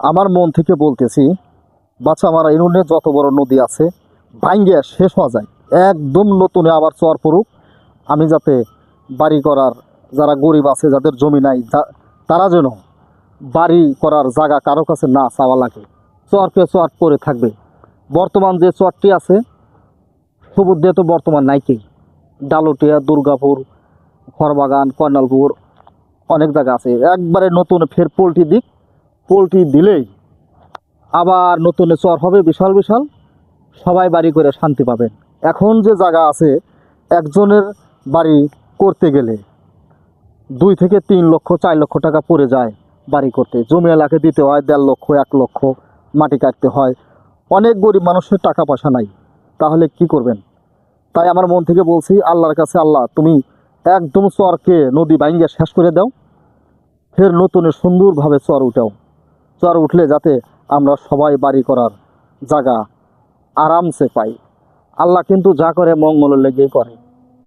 আমার মন থেকে বলতেছি, বাচ্চা মারা ইউনিয়নে যত বড় নদী আছে ভাঙ্গিয়া শেষ হওয়া যায়, একদম নতুনে আবার চর পড়ুক। আমি যাতে বাড়ি করার, যারা গরিব আছে যাদের জমি নাই, তারা যেন বাড়ি করার জায়গা কারো কাছে না চাওয়া লাগে, চরকে চর পড়ে থাকবে। বর্তমান যে চরটি আছে সবুজ দিয়ে তো বর্তমান নাইকেই, ডালুটিয়া, দুর্গাপুর, খড়বাগান, কর্নালপুর, অনেক জায়গা আছে। একবারে নতুন ফের পোলট্রি দিক, পোলট্রি দিলেই আবার নতুন চর হবে বিশাল বিশাল, সবাই বাড়ি করে শান্তি পাবেন। এখন যে জায়গা আছে একজনের বাড়ি করতে গেলে 2 থেকে 3 লক্ষ 4 লক্ষ টাকা পড়ে যায় বাড়ি করতে। জমি এলাকা দিতে হয় 1.5 লক্ষ 1 লক্ষ, মাটি কাটতে হয়। অনেক গরিব মানুষের টাকা পয়সা নাই, তাহলে কি করবেন? তাই আমার মন থেকে বলছি আল্লাহর কাছে, আল্লাহ তুমি একদম চরকে নদী ভাঙ্গিয়ে শেষ করে দাও, ফের নতুনে সুন্দরভাবে চর উঠাও। চর উঠলে যাতে আমরা সবাই বাড়ি করার জায়গা আরামসে পাই। আল্লাহ কিন্তু যা করে মঙ্গলের লেগেই করে।